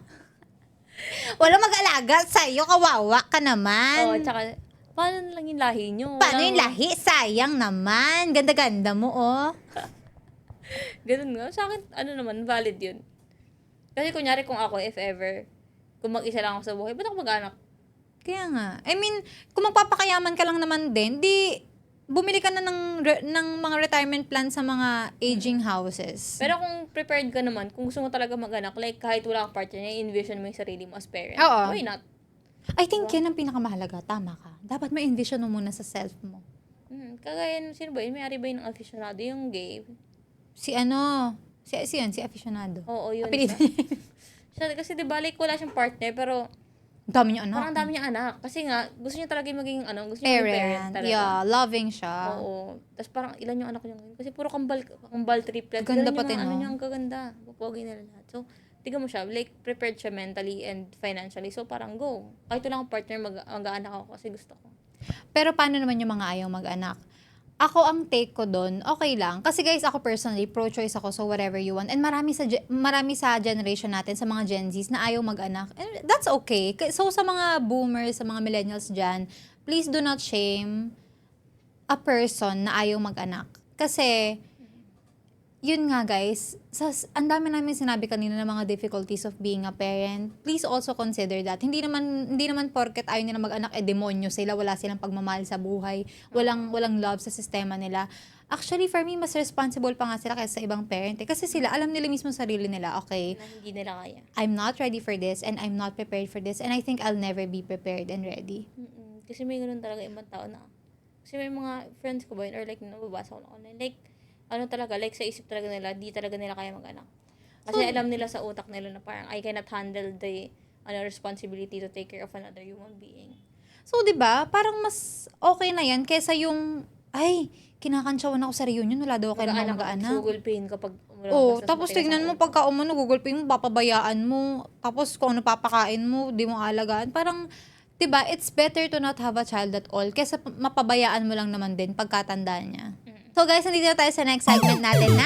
Wala mag-aalaga sa'yo, kawawa ka naman. Tsaka, paano na lang yung lahi nyo? Paano yung lahi? Sayang naman. Ganda-ganda mo, oh. Ganun nga. Sa akin, naman, valid yun. Kasi kunyari kung ako, if ever, kung mag-isa lang ako sa buhay, ba't ako mag-anak? Kaya nga. I mean, kung magpapakayaman ka lang naman din, di bumili ka na ng mga retirement plan sa mga aging houses. Pero kung prepared ka naman, kung gusto mo talaga mag-anak, like kahit wala kang partner, envision mo yung sarili mo as parent. Oo. Why not? I think yan ang pinakamahalaga. Tama ka. Dapat may envision mo muna sa self mo. Kagaya, sino ba yun? May-ari ba yun ng aficionado? Yung gay? Si aficionado. Oo, yun. Apelido Siya, kasi diba, like, wala siyang partner, pero Ang dami niyo anak. parang dami niyang anak. Kasi nga, gusto niya talaga maging, gusto niya maging parent Parent. talaga. Yeah, loving siya. Oo. Tapos parang ilan yung anak niya ngayon. Kasi puro kambal triplet. Ganda Ganun pati, yung, no? niya, ang gaganda. Pupogi nila lahat. So, tignan mo siya, like, prepared siya mentally and financially. So, parang go. Kahit wala akong partner, mag-aanak ako kasi gusto ko. Pero paano naman yung mga ayaw mag-anak? Ako, ang take ko doon, okay lang. Kasi guys, ako personally, pro-choice ako, so whatever you want. And marami sa generation natin, sa mga Gen Zs, na ayaw mag-anak. And that's okay. So sa mga boomers, sa mga millennials dyan, please do not shame a person na ayaw mag-anak. Kasi, yun nga guys, ang dami namin sinabi kanina ng mga difficulties of being a parent. Please also consider that. Hindi naman porket ayaw nila mag-anak, demonyo sila, wala silang pagmamahal sa buhay, walang love sa sistema nila. Actually, for me, mas responsible pa nga sila kaysa sa ibang parent. Kasi sila, alam nila mismo sarili nila, okay, Na hindi nila kaya. I'm not ready for this and I'm not prepared for this and I think I'll never be prepared and ready. Kasi may ganun talaga ibang tao na. Kasi may mga friends ko ba yun, or like, nababasa ko na online, like, talaga, like sa isip talaga nila, di talaga nila kaya mag-anak. Kasi alam nila sa utak nila na parang, I cannot handle the responsibility to take care of another human being. So, 'di ba? Parang mas okay na 'yan kaysa yung kinakantsawan ako sa reunion, wala daw kayo mag-anak. Google Pay kapag Oh, tapos tignan mo pagka Google Pay mo, papabayaan mo. Tapos kung ano papakain mo, di mo alagaan. Parang, 'di ba? It's better to not have a child at all kaysa mapabayaan mo lang naman din pagkatanda niya. So guys, nandito na tayo sa next segment natin na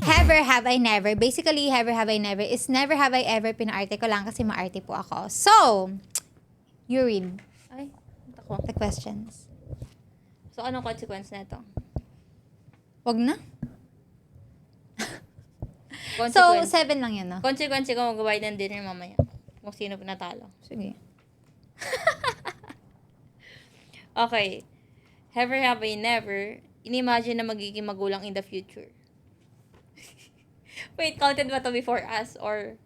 Ever Have I Never. Basically, Ever Have I Never is Never Have I Ever. Pinaarte ko lang kasi maarte po ako. So, you read Ay, ako. the questions. So, anong consequence na ito? Wag na. So, Consequence. 7 lang yan, no? Consequence ko mag-buy ng dinner mamaya. Kung sino pinatalo. Sige. Okay. Ever have I never inimagine na magiging magulang in the future? Wait, counted ba to before us or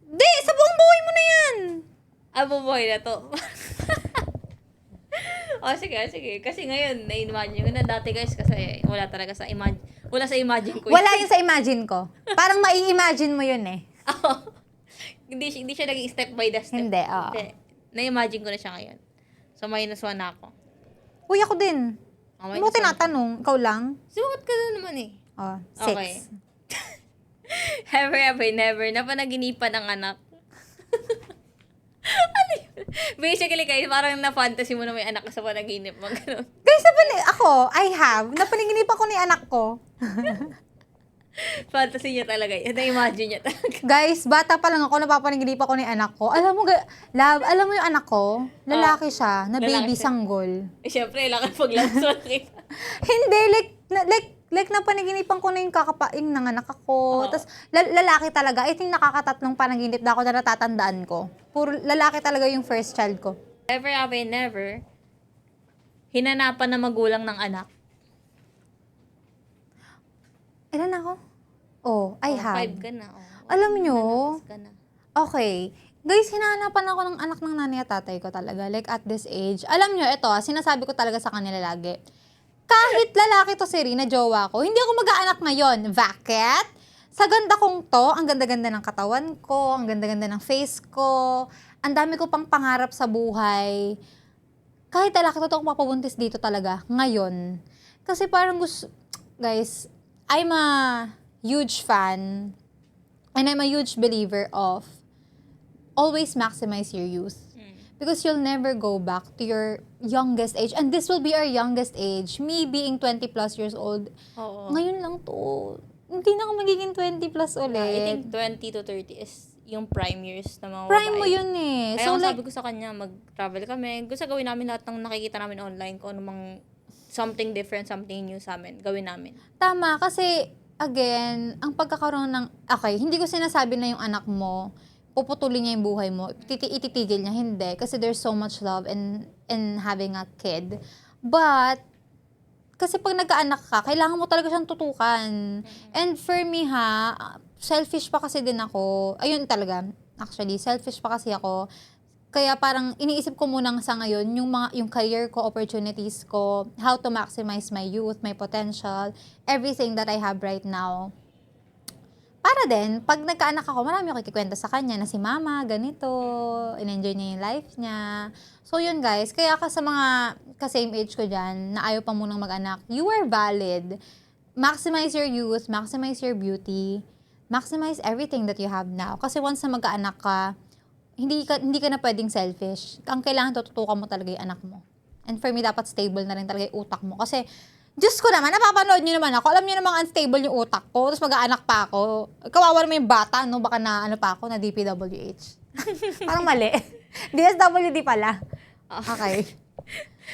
Di! Sa buong buhay mo na yan! bubuhay na to? Sige. Kasi ngayon, na-imagine ko na dati guys kasi wala talaga sa imagine ko. Wala yun sa imagine ko. Parang mai-imagine mo yun eh. Hindi siya naging step by the step. Hindi, oo. Na-imagine ko na siya ngayon. So, -1 na ako. Uy, ako din. Okay, Ano mo tinatanong? Ikaw lang? Sumagot ka na naman eh. Oh, 6. Okay. Ever have I never na panaginipan ng anak? Ano yun? Basically, guys, parang na-fantasy mo na may anak ka sa panaginip mo. Ganun. Guys, I have. Napaninginipan ko ni anak ko. Fantasy niya talaga yun. Na-imagine niya talaga. Guys, bata pa lang ako, napapaninginipan ko ni anak ko. Alam mo, love, alam mo yung anak ko? Lalaki siya, na Lalaki baby siya. sanggol. Syempre, kailangan pag-love story. Hindi, Like, napanaginipan ko na yung kakapaing nanganak ako. Oo. Tapos, lalaki talaga. I think nakakatatlong panaginip na ako na natatandaan ko. Puro lalaki talaga yung first child ko. Ever have I never hinanapan na magulang ng anak? Ilan ako? Oh, I have. 5 ka na. Alam nyo, Nanapos ka na. okay. Guys, hinahanapan ako ng anak ng nanay at tatay ko talaga. Like, at this age. Alam nyo, ito, sinasabi ko talaga sa kanila lagi. Kahit lalaki to si Rina, jowa ko, hindi ako mag-aanak ngayon. Bakit? Sa ganda kong to, ang ganda-ganda ng katawan ko, ang ganda-ganda ng face ko, ang dami ko pang pangarap sa buhay. Kahit lalaki to ako mapabuntis dito talaga, ngayon. Kasi parang gusto, guys, I'm a huge fan and I'm a huge believer of always maximize your youth. Because you'll never go back to your youngest age. And this will be our youngest age. Me being 20 plus years old. Oo. Ngayon lang to. Hindi na ako magiging 20 plus ulit. I think 20 to 30 is yung prime years ng mga Prime babae. mo yun eh. Kaya So like, sabi ko sa kanya, mag-travel kami. Gusto gawin namin lahat ng nakikita namin online kung anumang something different, something new sa amin. Gawin namin. tama. Kasi, again, ang pagkakaroon ng, okay, hindi ko sinasabi na yung anak mo, puputulin niya yung buhay mo, ititigil niya, hindi. Kasi there's so much love in having a kid. But, kasi pag nagkaanak ka, kailangan mo talaga siyang tutukan. And for me ha, selfish pa kasi din ako. Ayun talaga, actually, selfish pa kasi ako. Kaya parang iniisip ko muna sa ngayon yung career ko, opportunities ko, how to maximize my youth, my potential, everything that I have right now. Para din, pag nagkaanak ako, marami ako kikwento sa kanya na si mama, ganito, in-enjoy niya yung life niya. So yun guys, kaya ka sa mga ka-same age ko dyan, na ayaw pa munang mag-anak, you are valid. Maximize your youth, maximize your beauty, maximize everything that you have now. Kasi once na mag-anak ka, hindi ka na pwedeng selfish. Ang kailangan tututukan mo talaga yung anak mo. And for me, dapat stable na rin talaga yung utak mo. Kasi, Diyos ko naman, napapanood nyo naman ako. Alam nyo namang unstable yung utak ko. Tapos mag-aanak pa ako. Kawawa naman yung bata, no? Baka na, ano pa ako, na DPWH. Parang mali. DSWD pala. Okay.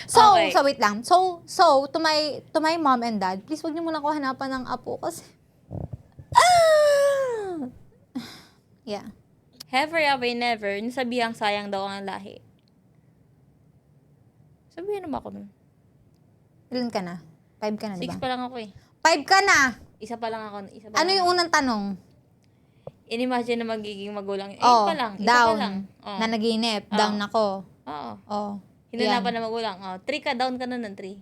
So, Okay. so wait lang. So, to my mom and dad, please wag niyo muna ako hanapan ng apo kasi... yeah. Have or have I never, nasabihang sayang daw ang lahi. Sabihan naman ako nun. Ilan ka na? 5 ka na, di 6 ba? pa lang ako eh. 5 ka na! Isa pa lang ako. Ano yung unang tanong? In-imagine na magiging magulang. 8 Oh, pa lang. Isa down. pa lang. Oh. Na naginip. Oh. Down ako. Oo. Oh. Hinanapan na magulang. Oh, 3 ka, down ka na ng 3.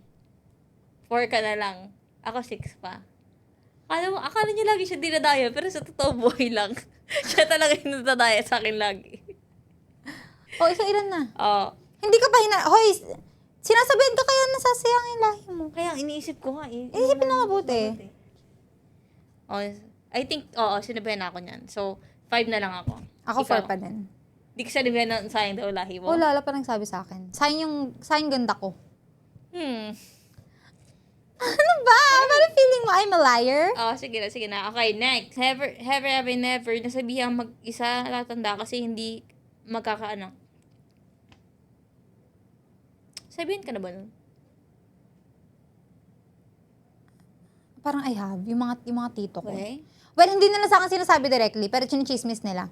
4 ka na lang. Ako 6 pa. Akala niya lagi siya dinadaya, pero sa totoo buhay lang. Siya talaga yung nadadaya sa akin lagi. Oh, so ilan na? Oo. Hindi ka pa Hoy, sinasabihan ka kaya nasasayang yung lahi mo. Kaya iniisip ko nga eh. Inisipin na mabuti. Oh, I think, sinabihan na ako niyan. So, 5 na lang ako. Ako Ikaw? 4 pa din. Di ka sinabihan na sayang daw lahi mo? Wala pa nagsabi sa akin. Sayang ganda ko. Ano ba? Parang feeling mo I'm a liar? Oh, sige na. Okay, next. Have I never, nasabihang mag-isa tatanda kasi hindi magkakaanak. Sabihin ka na ba nun? Parang I have. Yung mga tito ko. Okay. Well, hindi nila sa akin sinasabi directly, pero chinichismis nila.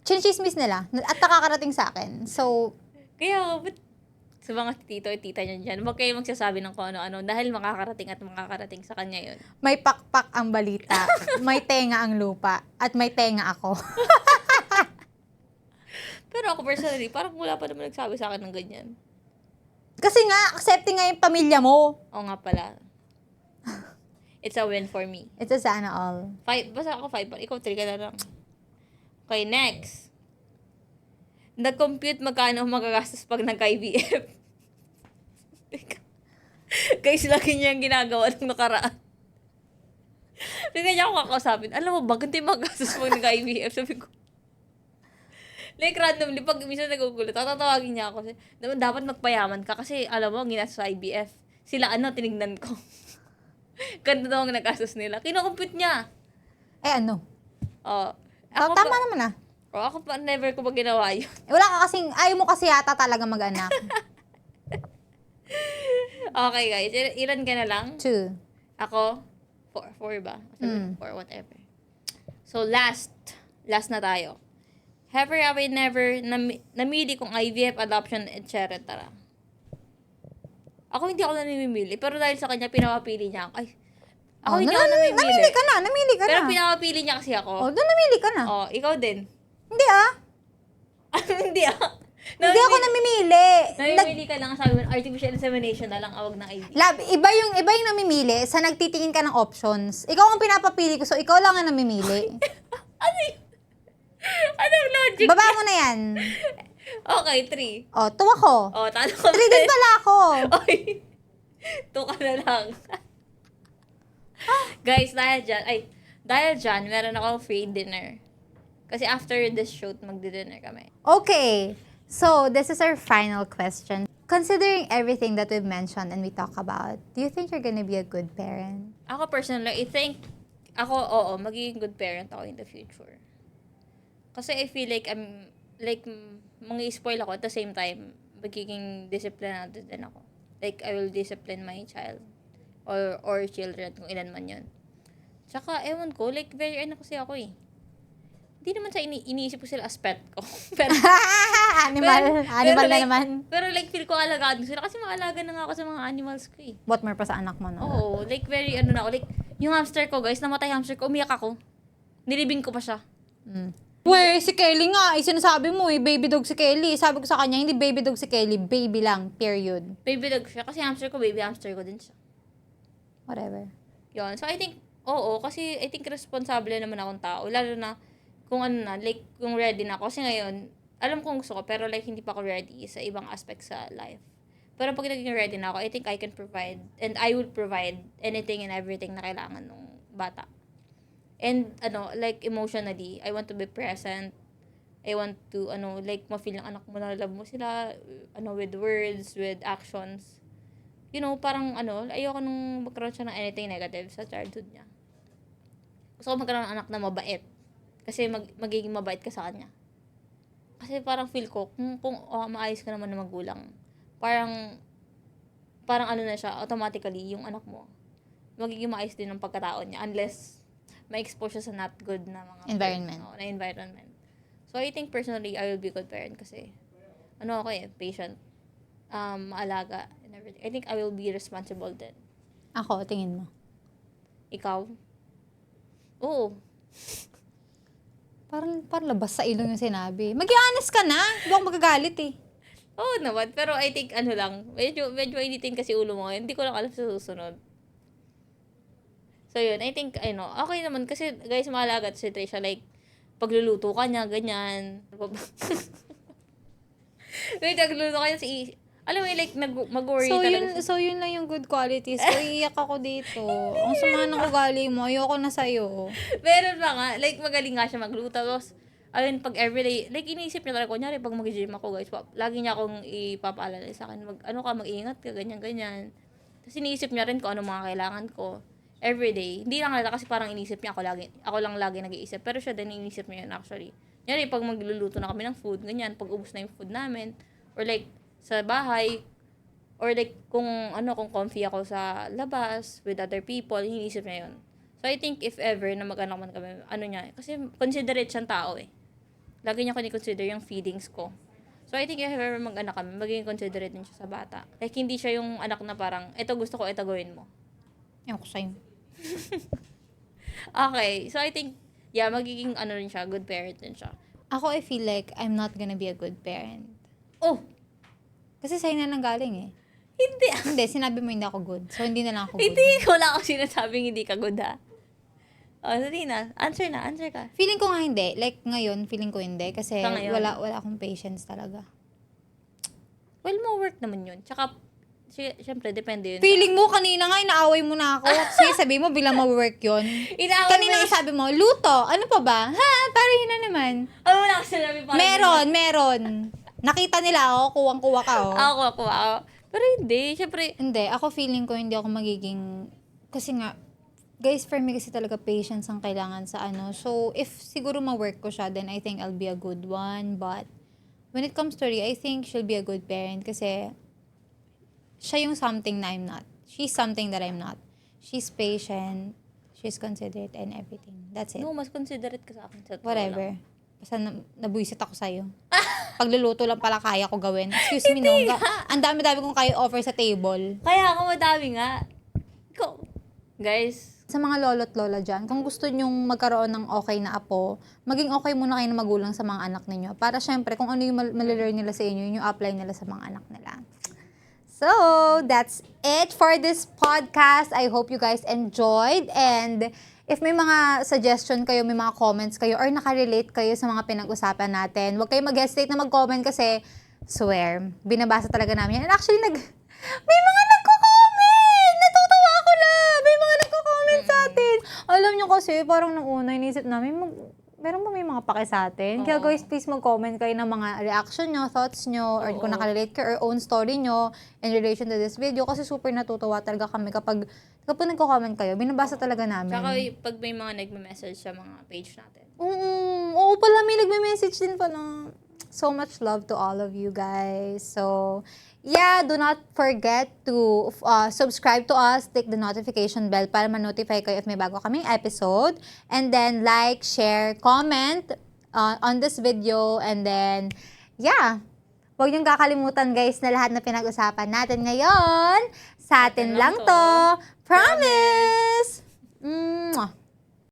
Chinichismis nila. At nakakarating sa akin. So, Kaya, ba't sa mga tito at tita niya dyan, huwag kayo magsasabi ng kung ano-ano dahil makakarating sa kanya yun. may pakpak ang balita, may tenga ang lupa, at may tenga ako. Pero ako personally, parang wala pa naman nagsabi sa akin ng ganyan. Kasi nga, accepting nga yung pamilya mo. Oo nga pala. It's a win for me. It's a sana all. 5, basta ako 5 pa. Ikaw 3 ka na lang. Okay, next. Nag-compute magkano ang magagastos pag nagka-IVF. Guys, laki niya yung ginagawa ng nakaraan. Bigyan niya ako kakausapin. Alam mo ba, ganito yung magagastos pag nagka-IVF? Sabi ko. Like randomly, pag minsan nagugulat, tatawagin niya ako. Dapat magpayaman ka kasi alam mo, ang ginastos sa IVF. Sila tinignan ko. Ganito daw ang nagastos nila. Kinocompute niya. Eh ano? Oh, Tama naman ah. Ako pa, never ko pa ginawa yun. Wala ka kasing, ayaw mo kasi yata talaga mag-anak. Okay guys, ilan ka na lang? 2. Ako, 4 ba? Mm. 4, whatever. So, last na tayo. Have I never namili kung IVF, adoption, etc. Ako hindi ako namimili, pero dahil sa kanya, pinapapili niya ako. Ay, ako hindi ako namimili. Namili ka Pero na. pinapapili niya kasi ako. Oh, doon namili ka na. Oh, ikaw din. Hindi ah. Hindi ah. Hindi ako namimili. Namimili ka lang, sabi mo, artificial insemination na lang, awag ng IVF. Lab, iba yung namimili sa nagtitingin ka ng options. Ikaw ang pinapapili ko, so ikaw lang ang namimili. Anong logic? Baba mo na yan. Okay, 3. Oh, tuwa ko. Oh, talo ko. 3 din pala ako. Oy, 2 ka na lang. Guys, dahil dyan, meron akong free dinner. Kasi after this shoot, magdi-dinner kami. Okay. So, this is our final question. Considering everything that we've mentioned and we talk about, do you think you're gonna be a good parent? Ako personally, I think, oo, magiging good parent ako in the future. Kasi I feel like spoil ako at the same time, magiging disciplinado din ako. Like, I will discipline my child or children, kung ilan man yun. Tsaka, ewan ko, like, very kasi ako eh. Hindi naman sa iniisip ko sila as pet ko. pero, Animal na like, naman. Pero like, feel ko alagaan ko sila kasi maalaga na nga ako sa mga animals ko eh. What more pa sa anak mo, no? Oo, like very na ako. Like, yung hamster ko guys, namatay hamster ko, umiyak ako. Nilibing ko pa siya. Weh, si Kelly nga, sinasabi mo baby dog si Kelly. Sabi ko sa kanya, hindi baby dog si Kelly, baby lang, period. Baby dog siya. Kasi hamster ko, baby hamster ko din siya. Whatever. Yun. So, I think, kasi I think responsable naman akong tao. Lalo na, kung like, kung ready na ako. Kasi ngayon, alam kong gusto ko, pero like, hindi pa ako ready sa ibang aspects sa life. Pero pag naging ready na ako, I think I can provide, and I will provide anything and everything na kailangan ng bata. And, like, emotionally, I want to be present. I want to, like, ma-feel ng anak mo na love mo sila, with words, with actions. You know, parang, ayoko nung magkaroon siya ng anything negative sa childhood niya. Gusto ko magkaroon ng anak na mabait. Kasi magiging mabait ka sa kanya. Kasi parang feel ko, kung maayos ka naman na magulang, parang na siya, automatically, yung anak mo, magiging maayos din ng pagkatao niya, unless ma-expose siya sa not good na mga Environment. na environment. So, I think personally, I will be a good parent kasi, patient, maalaga, and everything. I think I will be responsible din. Ako, tingin mo. Ikaw? Oo. Parang labas sa ilong yung sinabi. Mag-i-honest ka na. Hindi ako magagalit eh. Oo naman, pero I think medyo initin kasi ulo mo ngayon. Hindi ko lang alam sa susunod. So yun, I think, okay naman kasi guys, maalaga si Trisha, like, pagluluto ka niya, ganyan. Wait, nagluluto ka niya alam mo, like, mag-worry talaga. So yun lang yung good qualities. So, iiyak ako dito. Ang sama ng ugali mo, ayoko na sa'yo. Meron pa nga, like, magaling nga siya magluto. Tapos, ayun, pag everyday, like, iniisip niya talaga, kunyari, pag mag-gym ako, guys, lagi niya akong ipapaalala sa akin, mag-ingat ka, ganyan. Tapos, iniisip niya rin kung ano mga kailangan ko. Everyday. Hindi lang nalala kasi parang iniisip niya ako lang lagi nag-iisip. Pero siya din iniisip niya yun actually. Kunyari, pag magluluto na kami ng food, ganyan, pag ubos na yung food namin, or like, sa bahay, or like, kung comfy ako sa labas, with other people, iniisip niya yun. So, I think if ever na mag-anak man kami, niya, kasi considerate siyang tao eh. Lagi niya consider yung feelings ko. So, I think if ever mag-anak kami, magiging considerate din siya sa bata. Like, hindi siya yung anak na parang, eto gusto ko, eto gawin mo. Yan ko sa'yo. Okay, so I think, magiging rin siya, good parent din siya. Ako, I feel like I'm not gonna be a good parent. Oh! Kasi sa'yo na lang galing eh. Hindi. Hindi, sinabi mo hindi ako good. So, hindi na lang ako good. Hindi ko lang ako sinasabing hindi ka good ha. Dali na. Answer ka. Feeling ko nga hindi. Like, ngayon, feeling ko hindi. Kasi Sa ngayon? wala akong patience talaga. Well, mo work naman yun. Tsaka, syempre, depende yun. Feeling mo, kanina nga, inaaway mo na ako. Sige, sabi mo, bilang ma-work yun. Kanina sabi mo, luto. Ano pa ba? Ha? Parang yun na naman. Ano mo lang sinabi pa? Meron. Nakita nila ako, kuwang-kuwa ka Ako. Pero hindi, syempre. Hindi, ako feeling ko hindi ako magiging, kasi nga, guys, for me kasi talaga patience ang kailangan sa So, if siguro ma-work ko siya, then I think I'll be a good one. But, when it comes to Ria, I think she'll be a good parent kasi siya yung something na I'm not. She's something that I'm not. she's patient, she's considerate and everything. That's it. No, mas considerate ka sa akin. Sa totoo lang. Whatever. Basta nabuisit ako sa'yo. Pagluluto lang pala kaya ko gawin. Excuse me, no? Ang dami-dami kong kaya offer sa table. Kaya ako madami nga. Ikaw. Guys, Sa mga lolo't lola dyan, kung gusto nyong magkaroon ng okay na apo, maging okay muna kayo na magulang sa mga anak ninyo. Para syempre, kung ano yung malilearn nila sa inyo, yun yung apply nila sa mga anak nila. So, that's it for this podcast. I hope you guys enjoyed. And if may mga suggestion kayo, may mga comments kayo, or nakarelate kayo sa mga pinag-usapan natin, huwag kayo mag-hesitate na mag-comment kasi, swear, binabasa talaga namin yan. And actually, may mga nagko-comment! Natutuwa ako na! May mga nagko-comment sa atin. Alam nyo kasi, parang nung una, inisip namin, meron ba may mga pake sa atin? Kaya guys, please mag-comment kayo ng mga reaction nyo, thoughts nyo, or kung nakarelate kayo, or own story nyo in relation to this video. Kasi super natutuwa talaga kami kapag nagko-comment kayo, binabasa talaga namin. tsaka pag may mga nagme-message sa mga page natin. Oo pala, may nagme-message din pala. So much love to all of you guys. So, yeah, do not forget to subscribe to us, click the notification bell para ma-notify kayo if may bago kaming episode. And then, like, share, comment on this video. And then, yeah, huwag niyong kakalimutan guys na lahat na pinag-usapan natin ngayon, sa atin lang to. Promise! Mwah!